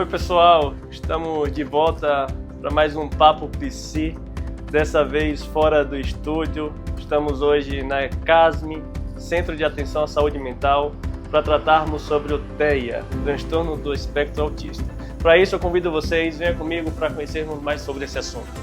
Oi pessoal, estamos de volta para mais um Papo Psi, dessa vez fora do estúdio. Estamos hoje na CASME, Centro de Atenção à Saúde Mental, para tratarmos sobre o TEA, transtorno do espectro autista. Para isso eu convido vocês, venham comigo para conhecermos mais sobre esse assunto.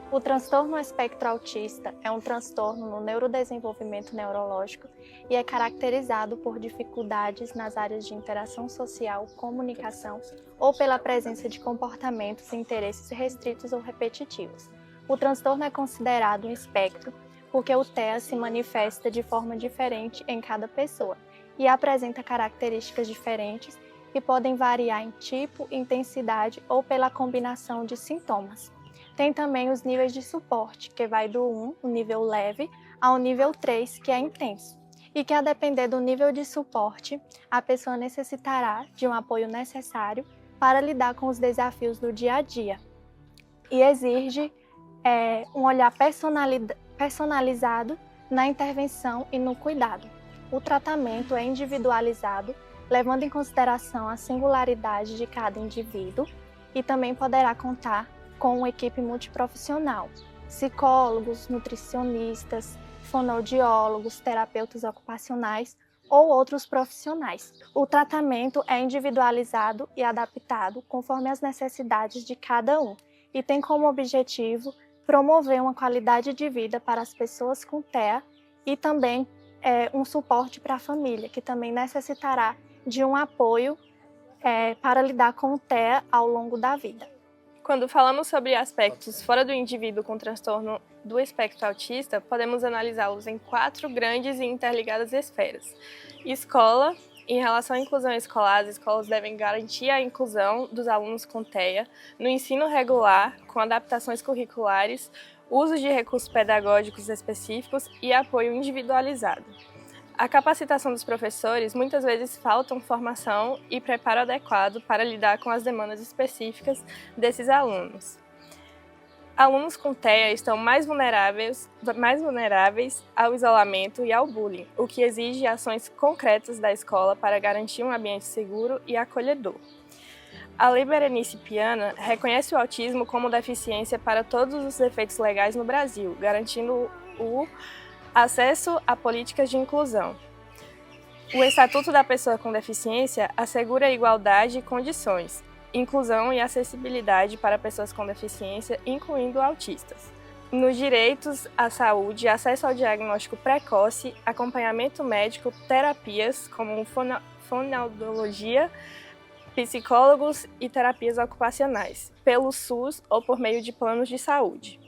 O transtorno espectro autista é um transtorno no neurodesenvolvimento neurológico e é caracterizado por dificuldades nas áreas de interação social, comunicação ou pela presença de comportamentos e interesses restritos ou repetitivos. O transtorno é considerado um espectro porque o TEA se manifesta de forma diferente em cada pessoa e apresenta características diferentes que podem variar em tipo, intensidade ou pela combinação de sintomas. Tem também os níveis de suporte, que vai do 1, o nível leve, ao nível 3, que é intenso. E que, a depender do nível de suporte, a pessoa necessitará de um apoio necessário para lidar com os desafios do dia a dia. E exige um olhar personalizado na intervenção e no cuidado. O tratamento é individualizado, levando em consideração a singularidade de cada indivíduo e também poderá contar com uma equipe multiprofissional, psicólogos, nutricionistas, fonoaudiólogos, terapeutas ocupacionais ou outros profissionais. O tratamento é individualizado e adaptado conforme as necessidades de cada um e tem como objetivo promover uma qualidade de vida para as pessoas com TEA e também um suporte para a família, que também necessitará de um apoio para lidar com o TEA ao longo da vida. Quando falamos sobre aspectos fora do indivíduo com transtorno do espectro autista, podemos analisá-los em 4 grandes e interligadas esferas. Escola. Em relação à inclusão escolar, as escolas devem garantir a inclusão dos alunos com TEA no ensino regular, com adaptações curriculares, uso de recursos pedagógicos específicos e apoio individualizado. A capacitação dos professores muitas vezes faltam formação e preparo adequado para lidar com as demandas específicas desses alunos. Alunos com TEA estão mais vulneráveis ao isolamento e ao bullying, o que exige ações concretas da escola para garantir um ambiente seguro e acolhedor. A Lei Berenice Piana reconhece o autismo como deficiência para todos os efeitos legais no Brasil, garantindo o acesso a políticas de inclusão. O Estatuto da Pessoa com Deficiência assegura igualdade e condições, inclusão e acessibilidade para pessoas com deficiência, incluindo autistas. Nos direitos à saúde, acesso ao diagnóstico precoce, acompanhamento médico, terapias como fonoaudiologia, psicólogos e terapias ocupacionais, pelo SUS ou por meio de planos de saúde.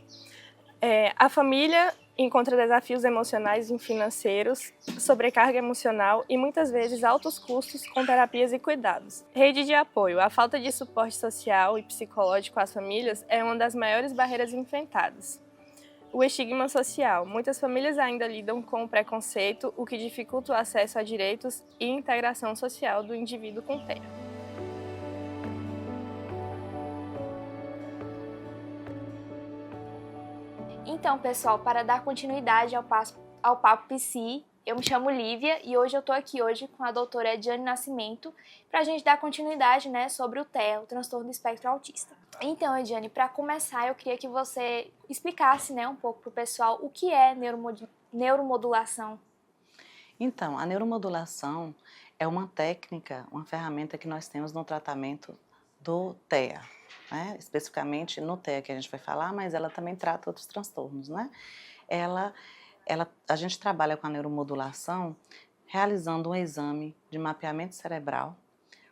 A família encontra desafios emocionais e financeiros, sobrecarga emocional e muitas vezes altos custos com terapias e cuidados. Rede de apoio. A falta de suporte social e psicológico às famílias é uma das maiores barreiras enfrentadas. O estigma social. Muitas famílias ainda lidam com o preconceito, o que dificulta o acesso a direitos e integração social do indivíduo com TEA. Então, pessoal, para dar continuidade ao Papo Psi, eu me chamo Lívia e hoje eu estou aqui com a doutora Ediane Nascimento para a gente dar continuidade, sobre o TEA, o transtorno do espectro autista. Então, Ediane, para começar, eu queria que você explicasse um pouco para o pessoal o que é neuromodulação. Então, a neuromodulação é uma técnica, uma ferramenta que nós temos no tratamento do TEA. Especificamente no TEA que a gente vai falar, mas ela também trata outros transtornos, A gente trabalha com a neuromodulação realizando um exame de mapeamento cerebral,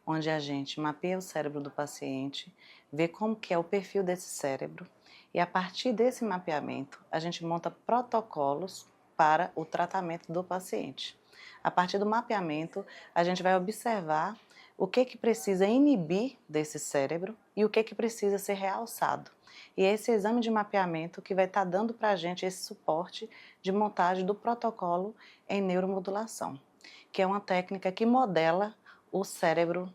onde a gente mapeia o cérebro do paciente, vê como que é o perfil desse cérebro e a partir desse mapeamento a gente monta protocolos para o tratamento do paciente. A partir do mapeamento a gente vai observar o que precisa inibir desse cérebro e o que precisa ser realçado. E é esse exame de mapeamento que vai estar dando para a gente esse suporte de montagem do protocolo em neuromodulação, que é uma técnica que modela o cérebro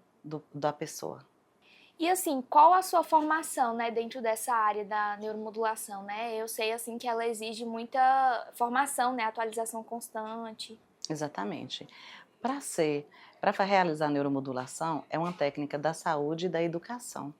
da pessoa. E assim, qual a sua formação, né, dentro dessa área da neuromodulação, né? Eu sei assim que ela exige muita formação, né, atualização constante. Exatamente. Para realizar a neuromodulação, é uma técnica da saúde e da educação.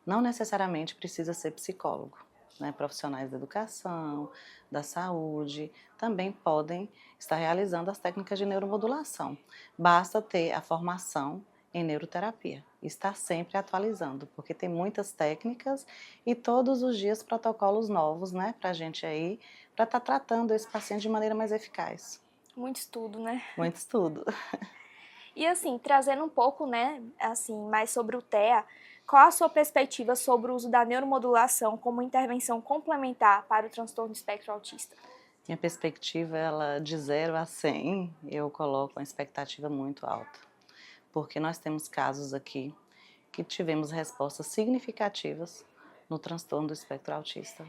Não necessariamente precisa ser psicólogo, né? Profissionais da educação, da saúde, também podem estar realizando as técnicas de neuromodulação. Basta ter a formação em neuroterapia, estar sempre atualizando, porque tem muitas técnicas e todos os dias protocolos novos, né, para a gente aí, para estar tratando esse paciente de maneira mais eficaz. Muito estudo, né? Muito estudo. E assim, trazendo um pouco, né, assim, mais sobre o TEA, qual a sua perspectiva sobre o uso da neuromodulação como intervenção complementar para o transtorno do espectro autista? Minha perspectiva, ela de 0 a 100, eu coloco uma expectativa muito alta, porque nós temos casos aqui que tivemos respostas significativas no transtorno do espectro autista.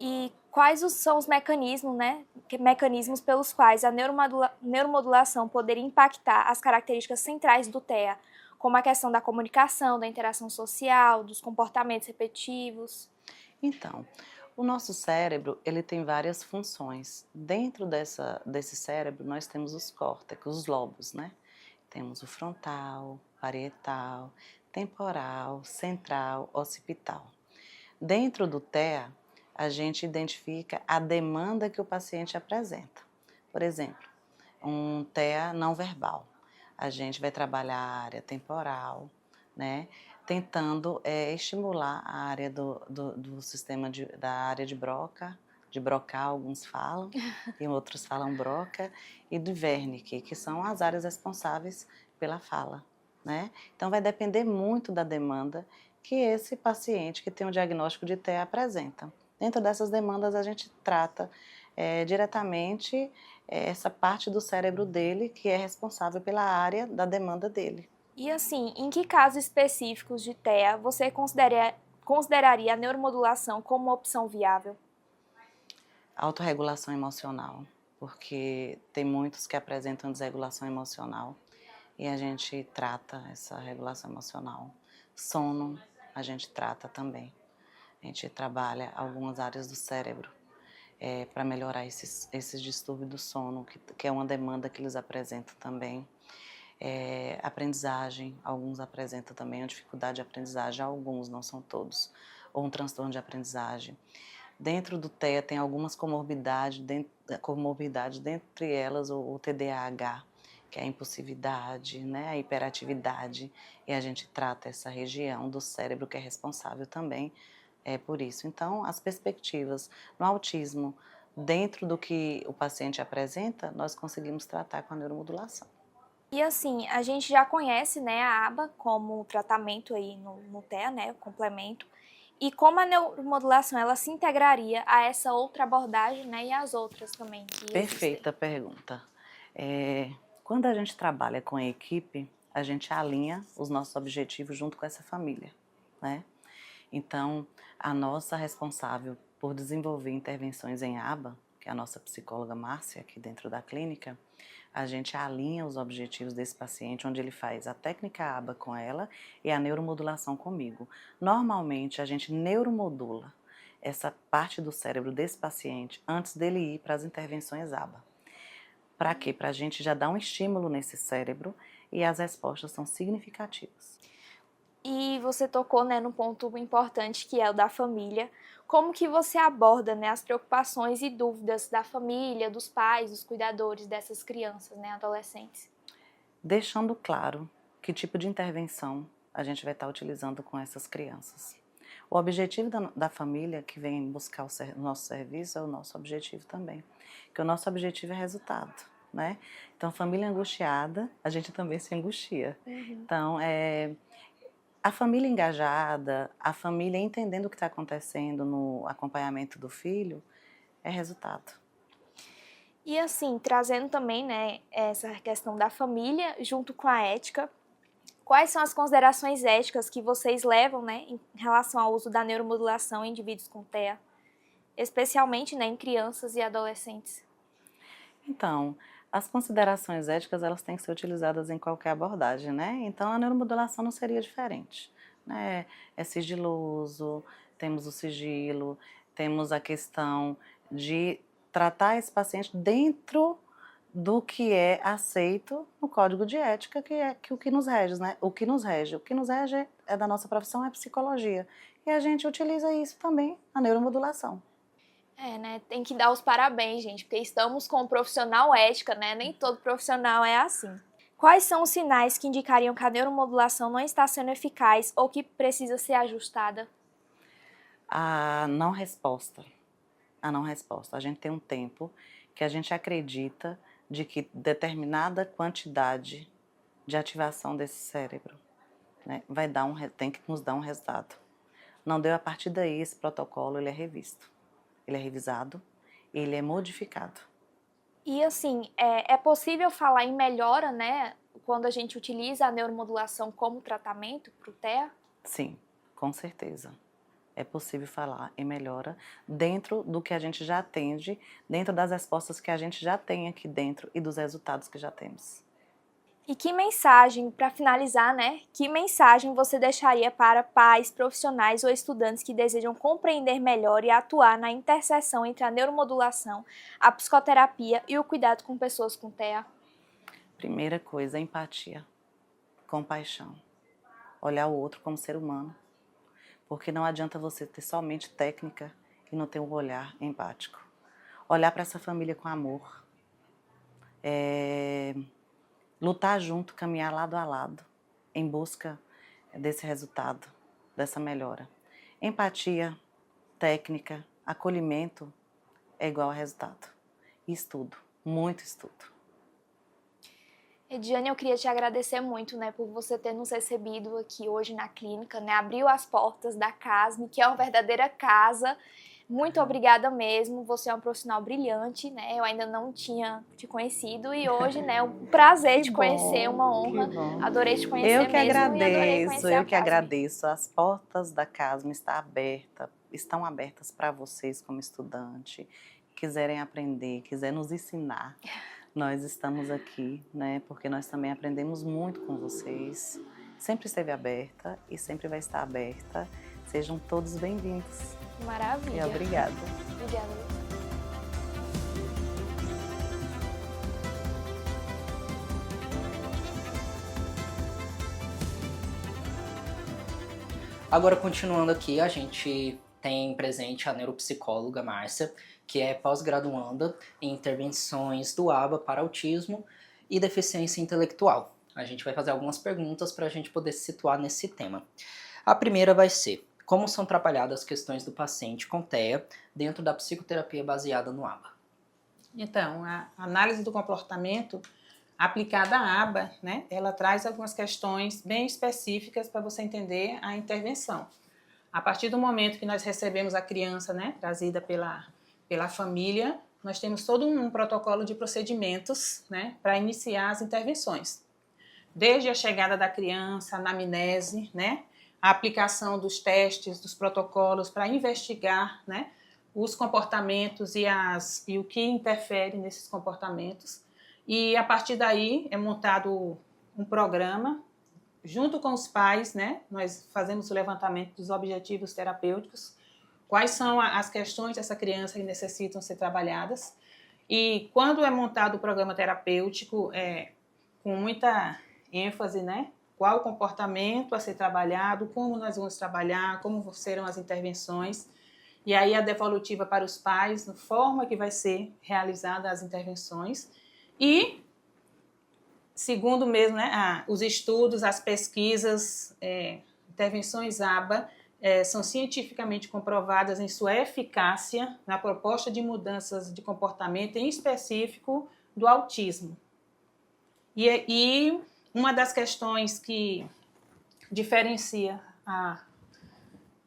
E quais são os mecanismos, né, mecanismos pelos quais a neuromodulação poderia impactar as características centrais do TEA, como a questão da comunicação, da interação social, dos comportamentos repetitivos? Então, o nosso cérebro, ele tem várias funções. Dentro desse cérebro, nós temos os córtex, os lobos, né? Temos o frontal, parietal, temporal, central, occipital. Dentro do TEA, a gente identifica a demanda que o paciente apresenta. Por exemplo, um TEA não verbal. A gente vai trabalhar a área temporal, né? Tentando estimular a área do sistema da área de Broca, de Broca, alguns falam, e outros falam Broca, e do Wernicke, que são as áreas responsáveis pela fala, né? Então vai depender muito da demanda que esse paciente que tem um diagnóstico de TEA apresenta. Dentro dessas demandas a gente trata diretamente essa parte do cérebro dele que é responsável pela área da demanda dele. E assim, em que casos específicos de TEA você consideraria a neuromodulação como uma opção viável? Autorregulação emocional, porque tem muitos que apresentam desregulação emocional e a gente trata essa regulação emocional. Sono, a gente trata também. A gente trabalha algumas áreas do cérebro para melhorar esses distúrbios do sono, que é uma demanda que eles apresentam também. Aprendizagem, alguns apresentam também uma dificuldade de aprendizagem, alguns, não são todos, ou um transtorno de aprendizagem. Dentro do TEA tem algumas comorbidades, dentre elas o TDAH, que é a impulsividade, né, a hiperatividade, e a gente trata essa região do cérebro que é responsável também por isso. Então, as perspectivas no autismo, dentro do que o paciente apresenta, nós conseguimos tratar com a neuromodulação. E assim, a gente já conhece, né, a aba como tratamento aí no TEA, né, o complemento, e como a neuromodulação ela se integraria a essa outra abordagem, né, e as outras também que Perfeita pergunta. Quando a gente trabalha com a equipe, a gente alinha os nossos objetivos junto com essa família, né? Então, a nossa responsável por desenvolver intervenções em aba, que é a nossa psicóloga Márcia, aqui dentro da clínica, a gente alinha os objetivos desse paciente, onde ele faz a técnica aba com ela e a neuromodulação comigo. Normalmente, a gente neuromodula essa parte do cérebro desse paciente antes dele ir para as intervenções aba. Para quê? Para a gente já dar um estímulo nesse cérebro e as respostas são significativas. E você tocou, né, num ponto importante que é o da família. Como que você aborda, né, as preocupações e dúvidas da família, dos pais, dos cuidadores dessas crianças, né, adolescentes? Deixando claro que tipo de intervenção a gente vai estar utilizando com essas crianças. O objetivo da família que vem buscar o nosso serviço é o nosso objetivo também, que o nosso objetivo é resultado, né? Então, família angustiada, a gente também se angustia. Então, a família engajada, a família entendendo o que está acontecendo no acompanhamento do filho, é resultado. E assim, trazendo também, né, essa questão da família junto com a ética, quais são as considerações éticas que vocês levam, né, em relação ao uso da neuromodulação em indivíduos com TEA, especialmente, né, em crianças e adolescentes? Então, As considerações éticas, elas têm que ser utilizadas em qualquer abordagem, né? Então, a neuromodulação não seria diferente, né? É sigiloso, temos o sigilo, temos a questão de tratar esse paciente dentro do que é aceito no código de ética, que é o que nos rege, né? O que nos rege é da nossa profissão, é psicologia. E a gente utiliza isso também, a neuromodulação. Né? Tem que dar os parabéns, gente, porque estamos com um profissional ética, né? Nem todo profissional é assim. Quais são os sinais que indicariam que a neuromodulação não está sendo eficaz ou que precisa ser ajustada? A não resposta. A gente tem um tempo que a gente acredita de que determinada quantidade de ativação desse cérebro, né, tem que nos dar um resultado. Não deu, a partir daí, esse protocolo ele é revisto, ele é revisado, ele é modificado. E assim, é possível falar em melhora, né, quando a gente utiliza a neuromodulação como tratamento para o TEA? Sim, com certeza. É possível falar em melhora dentro do que a gente já atende, dentro das respostas que a gente já tem aqui dentro e dos resultados que já temos. E que mensagem, para finalizar, né? Que mensagem você deixaria para pais, profissionais ou estudantes que desejam compreender melhor e atuar na interseção entre a neuromodulação, a psicoterapia e o cuidado com pessoas com TEA? Primeira coisa, empatia, compaixão, olhar o outro como ser humano. Porque não adianta você ter somente técnica e não ter um olhar empático. Olhar para essa família com amor. Lutar junto, caminhar lado a lado, em busca desse resultado, dessa melhora. Empatia, técnica, acolhimento é igual a resultado. E estudo, muito estudo. Ediane, eu queria te agradecer muito, né, por você ter nos recebido aqui hoje na clínica, né, abriu as portas da CASME, que é uma verdadeira casa. Muito obrigada mesmo, você é um profissional brilhante, né, eu ainda não tinha te conhecido e hoje, né, um prazer te conhecer, uma honra, adorei te conhecer mesmo. Eu que agradeço, as portas da CASME estão abertas para vocês como estudante, quiserem aprender, quiserem nos ensinar. Nós estamos aqui, né, porque nós também aprendemos muito com vocês. Sempre esteve aberta e sempre vai estar aberta. Sejam todos bem-vindos. Maravilha. E obrigada. Obrigada. Agora, continuando aqui, a gente tem presente a neuropsicóloga Márcia, que é pós-graduanda em intervenções do ABA para autismo e deficiência intelectual. A gente vai fazer algumas perguntas para a gente poder se situar nesse tema. A primeira vai ser: como são trabalhadas as questões do paciente com TEA dentro da psicoterapia baseada no ABA? Então, a análise do comportamento aplicada à ABA, né, ela traz algumas questões bem específicas para você entender a intervenção. A partir do momento que nós recebemos a criança, né, trazida pela família, nós temos todo um protocolo de procedimentos, né, para iniciar as intervenções. Desde a chegada da criança, a anamnese, né, a aplicação dos testes, dos protocolos para investigar, né, os comportamentos e o que interfere nesses comportamentos. E a partir daí é montado um programa, junto com os pais, né, nós fazemos o levantamento dos objetivos terapêuticos, quais são as questões dessa criança que necessitam ser trabalhadas. E quando é montado o programa terapêutico, com muita ênfase, né, qual o comportamento a ser trabalhado, como nós vamos trabalhar, como serão as intervenções. E aí a devolutiva para os pais, na forma que vai ser realizada as intervenções. E, segundo mesmo, né, os estudos, as pesquisas, intervenções ABA, são cientificamente comprovadas em sua eficácia na proposta de mudanças de comportamento, em específico do autismo. E uma das questões que diferencia a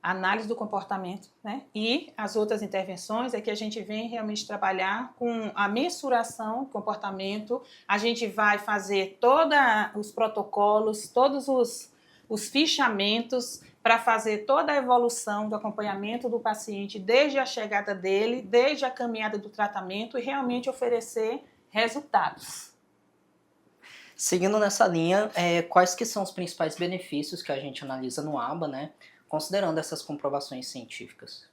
análise do comportamento, né, e as outras intervenções é que a gente vem realmente trabalhar com a mensuração do comportamento, a gente vai fazer todos os protocolos, todos os fichamentos para fazer toda a evolução do acompanhamento do paciente, desde a chegada dele, desde a caminhada do tratamento e realmente oferecer resultados. Seguindo nessa linha, quais que são os principais benefícios que a gente analisa no ABA, né, considerando essas comprovações científicas?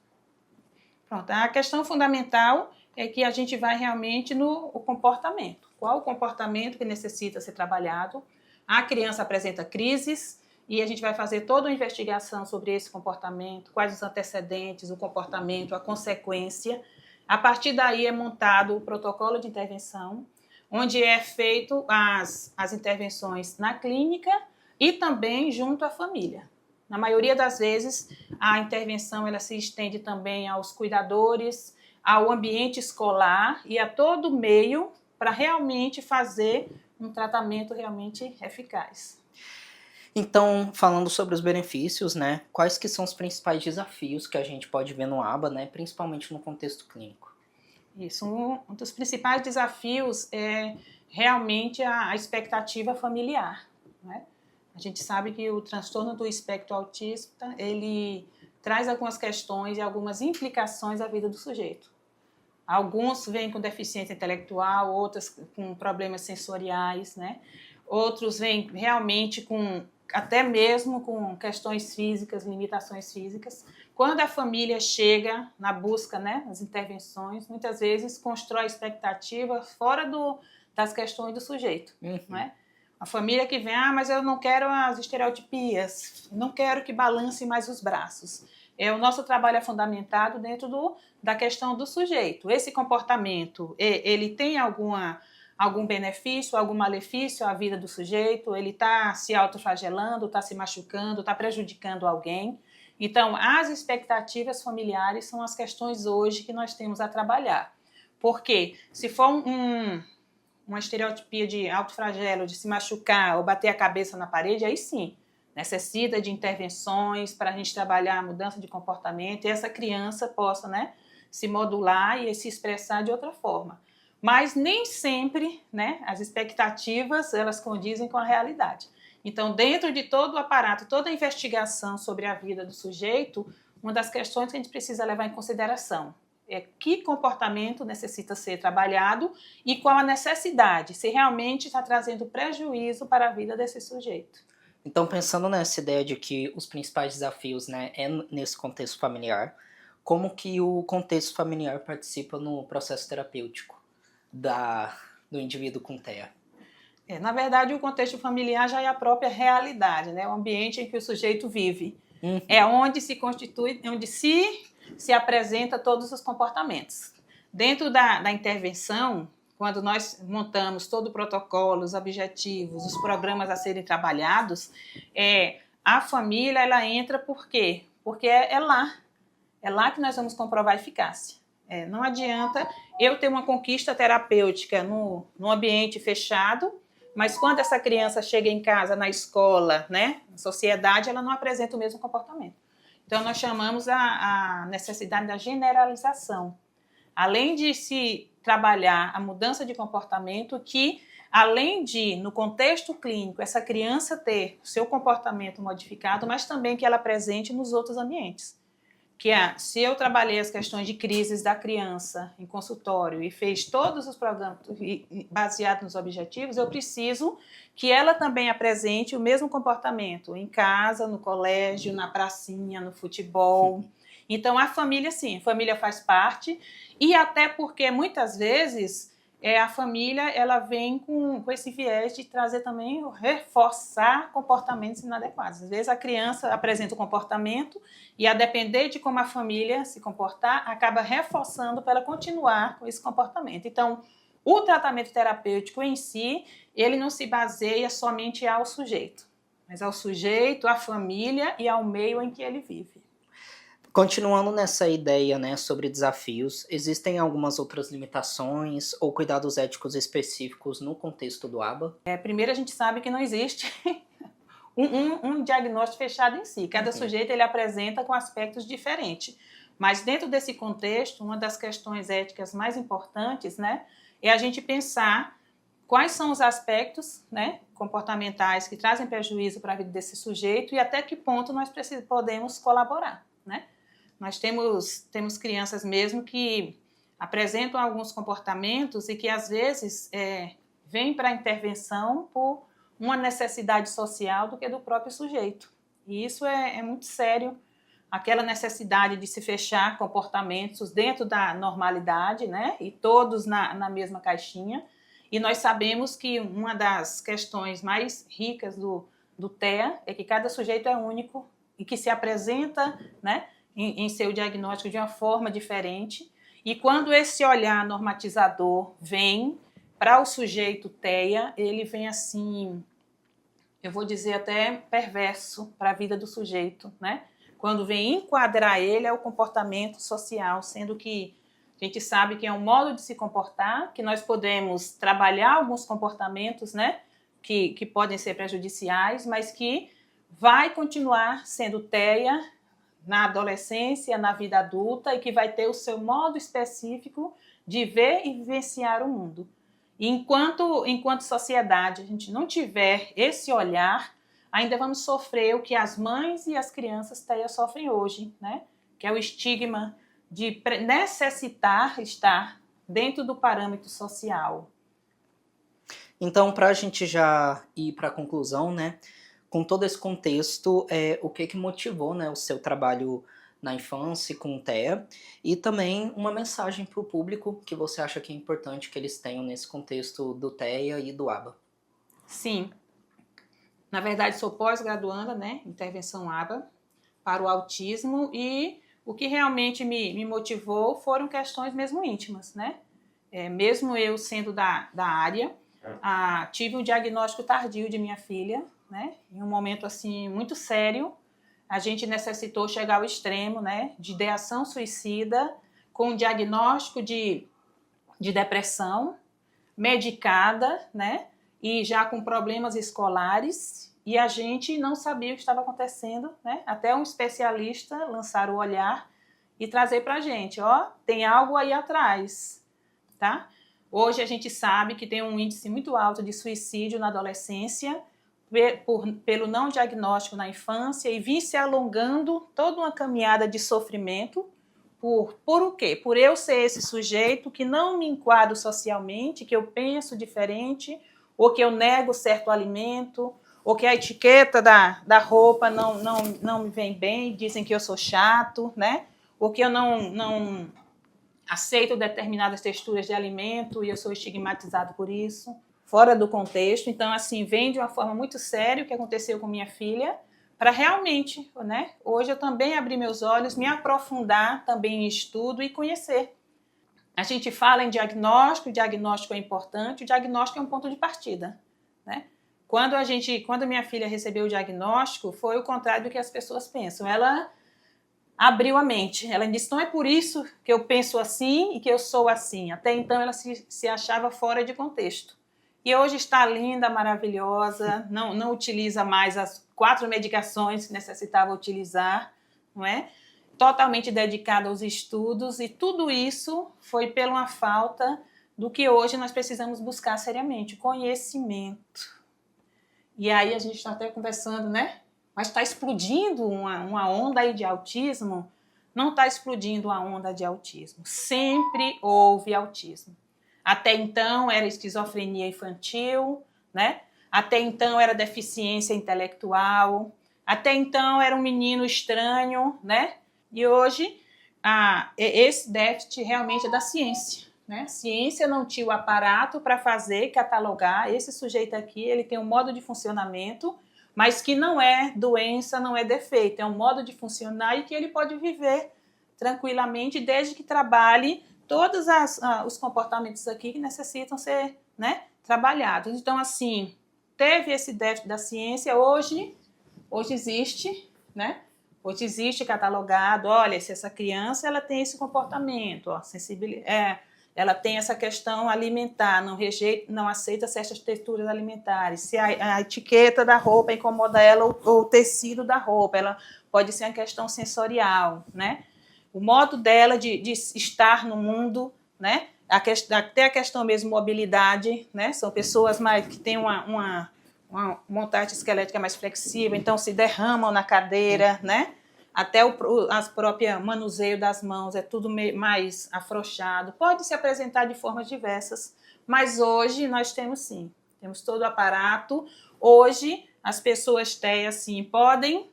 Pronto, a questão fundamental é que a gente vai realmente no comportamento. Qual o comportamento que necessita ser trabalhado? A criança apresenta crises e a gente vai fazer toda uma investigação sobre esse comportamento, quais os antecedentes, o comportamento, a consequência. A partir daí é montado o protocolo de intervenção, onde é feito as intervenções na clínica e também junto à família. Na maioria das vezes, a intervenção ela se estende também aos cuidadores, ao ambiente escolar e a todo o meio para realmente fazer um tratamento realmente eficaz. Então, falando sobre os benefícios, né, quais que são os principais desafios que a gente pode ver no ABA, né, principalmente no contexto clínico? Isso, um dos principais desafios é realmente a expectativa familiar, né? A gente sabe que o transtorno do espectro autista, ele traz algumas questões e algumas implicações à vida do sujeito. Alguns vêm com deficiência intelectual, outros com problemas sensoriais, né? Outros vêm realmente até mesmo com questões físicas, limitações físicas. Quando a família chega na busca, né, das intervenções, muitas vezes constrói expectativas fora das questões do sujeito, né? A família que vem, mas eu não quero as estereotipias, não quero que balance mais os braços. O nosso trabalho é fundamentado dentro da questão do sujeito. Esse comportamento, ele tem algum benefício, algum malefício à vida do sujeito? Ele está se autoflagelando, está se machucando, está prejudicando alguém? Então, as expectativas familiares são as questões hoje que nós temos a trabalhar. Porque se for uma estereotipia de autoflagelo, de se machucar ou bater a cabeça na parede, aí sim, necessita de intervenções para a gente trabalhar a mudança de comportamento e essa criança possa, né, se modular e se expressar de outra forma. Mas nem sempre, né, as expectativas elas condizem com a realidade. Então, dentro de todo o aparato, toda a investigação sobre a vida do sujeito, uma das questões que a gente precisa levar em consideração é que comportamento necessita ser trabalhado e qual a necessidade, se realmente está trazendo prejuízo para a vida desse sujeito. Então, pensando nessa ideia de que os principais desafios, né, é nesse contexto familiar, como que o contexto familiar participa no processo terapêutico do indivíduo com TEA? Na verdade, o contexto familiar já é a própria realidade, né? O ambiente em que o sujeito vive. É onde se constitui, onde se apresenta todos os comportamentos. Dentro da intervenção, quando nós montamos todo o protocolo, os objetivos, os programas a serem trabalhados, a família ela entra por quê? Porque é lá que nós vamos comprovar a eficácia. Não adianta eu ter uma conquista terapêutica no ambiente fechado, mas quando essa criança chega em casa, na escola, né, na sociedade, ela não apresenta o mesmo comportamento. Então, nós chamamos a necessidade da generalização. Além de se trabalhar a mudança de comportamento, que além de, no contexto clínico, essa criança ter o seu comportamento modificado, mas também que ela apresente nos outros ambientes. Que se eu trabalhei as questões de crises da criança em consultório e fez todos os programas baseados nos objetivos, eu preciso que ela também apresente o mesmo comportamento em casa, no colégio, na pracinha, no futebol. Então, a família, sim, a família faz parte e até porque, muitas vezes, a família ela vem com esse viés de trazer também, reforçar comportamentos inadequados. Às vezes a criança apresenta o comportamento e, a depender de como a família se comportar, acaba reforçando para ela continuar com esse comportamento. Então, o tratamento terapêutico em si, ele não se baseia somente ao sujeito, mas ao sujeito, à família e ao meio em que ele vive. Continuando nessa ideia, né, sobre desafios, existem algumas outras limitações ou cuidados éticos específicos no contexto do ABA? Primeiro, a gente sabe que não existe um diagnóstico fechado em si. Cada sujeito ele apresenta com aspectos diferentes. Mas dentro desse contexto, uma das questões éticas mais importantes, né, é a gente pensar quais são os aspectos, né, comportamentais que trazem prejuízo para a vida desse sujeito e até que ponto nós podemos colaborar, né? Nós temos crianças mesmo que apresentam alguns comportamentos e que, às vezes, vêm para a intervenção por uma necessidade social do que do próprio sujeito. E isso é muito sério, aquela necessidade de se fechar comportamentos dentro da normalidade, né? E todos na mesma caixinha. E nós sabemos que uma das questões mais ricas do TEA é que cada sujeito é único e que se apresenta, né, em seu diagnóstico de uma forma diferente. E quando esse olhar normatizador vem para o sujeito TEA, ele vem assim, eu vou dizer até perverso para a vida do sujeito, né? Quando vem enquadrar ele ao comportamento social, sendo que a gente sabe que é um modo de se comportar, que nós podemos trabalhar alguns comportamentos, né, que podem ser prejudiciais, mas que vai continuar sendo TEA na adolescência, na vida adulta, e que vai ter o seu modo específico de ver e vivenciar o mundo. E enquanto sociedade a gente não tiver esse olhar, ainda vamos sofrer o que as mães e as crianças TEA sofrem hoje, né? Que é o estigma de necessitar estar dentro do parâmetro social. Então, para a gente já ir para a conclusão, né, com todo esse contexto, o que motivou, né, o seu trabalho na infância com o TEA, e também uma mensagem para o público que você acha que é importante que eles tenham nesse contexto do TEA e do ABA. Sim. Na verdade, sou pós-graduanda, né, intervenção ABA, para o autismo, e o que realmente me motivou foram questões mesmo íntimas, né? Mesmo eu sendo da área, tive um diagnóstico tardio de minha filha, né? Em um momento assim muito sério, a gente necessitou chegar ao extremo, né? De ideação suicida, com um diagnóstico de depressão, medicada, né? E já com problemas escolares, e a gente não sabia o que estava acontecendo, né? Até um especialista lançar o olhar e trazer para a gente, ó, tem algo aí atrás, tá? Hoje a gente sabe que tem um índice muito alto de suicídio na adolescência, pelo não diagnóstico na infância, e vim se alongando toda uma caminhada de sofrimento, por o quê? Por eu ser esse sujeito que não me enquadro socialmente, que eu penso diferente, ou que eu nego certo alimento, ou que a etiqueta da roupa não me vem bem, dizem que eu sou chato, né? Ou que eu não aceito determinadas texturas de alimento e eu sou estigmatizado por isso, fora do contexto. Então, assim, vem de uma forma muito séria o que aconteceu com minha filha, para realmente, né? Hoje eu também abrir meus olhos, me aprofundar também em estudo e conhecer. A gente fala em diagnóstico, o diagnóstico é importante, o diagnóstico é um ponto de partida, né? Quando minha filha recebeu o diagnóstico, foi o contrário do que as pessoas pensam. Ela abriu a mente. Ela disse, não é por isso que eu penso assim e que eu sou assim. Até então ela se achava fora de contexto. E hoje está linda, maravilhosa, não utiliza mais as 4 medicações que necessitava utilizar, não é? Totalmente dedicada aos estudos, e tudo isso foi pela uma falta do que hoje nós precisamos buscar seriamente, conhecimento. E aí a gente está até conversando, né? Mas está explodindo uma onda aí de autismo? Não está explodindo a onda de autismo. Sempre houve autismo. Até então era esquizofrenia infantil, né? Até então era deficiência intelectual. Até então era um menino estranho, né? E hoje esse déficit realmente é da ciência, né? A ciência não tinha o aparato para fazer, catalogar. Esse sujeito aqui, ele tem um modo de funcionamento, mas que não é doença, não é defeito, é um modo de funcionar e que ele pode viver tranquilamente desde que trabalhe todos os comportamentos aqui que necessitam ser, né, trabalhados. Então, assim, teve esse déficit da ciência, hoje existe, né? Hoje existe catalogado, olha, se essa criança ela tem esse comportamento, ó, ela tem essa questão alimentar, não aceita certas texturas alimentares, se a etiqueta da roupa incomoda ela, ou o tecido da roupa, ela pode ser uma questão sensorial, né? O modo dela de estar no mundo, né? Até a questão mesmo mobilidade, né? São pessoas que têm uma montagem esquelética mais flexível, então se derramam na cadeira, né? até as próprias manuseio das mãos, é tudo mais afrouxado. Pode se apresentar de formas diversas, mas hoje nós temos sim, temos todo o aparato. Hoje as pessoas TEA sim podem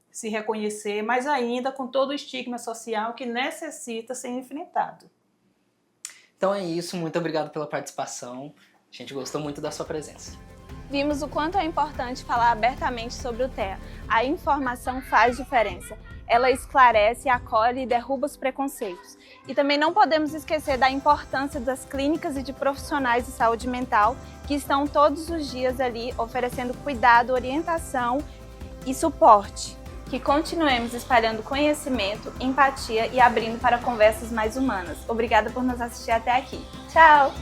se reconhecer, mas ainda com todo o estigma social que necessita ser enfrentado. Então é isso, muito obrigado pela participação. A gente gostou muito da sua presença. Vimos o quanto é importante falar abertamente sobre o TEA. A informação faz diferença. Ela esclarece, acolhe e derruba os preconceitos. E também não podemos esquecer da importância das clínicas e de profissionais de saúde mental que estão todos os dias ali oferecendo cuidado, orientação e suporte. Que continuemos espalhando conhecimento, empatia e abrindo para conversas mais humanas. Obrigada por nos assistir até aqui. Tchau!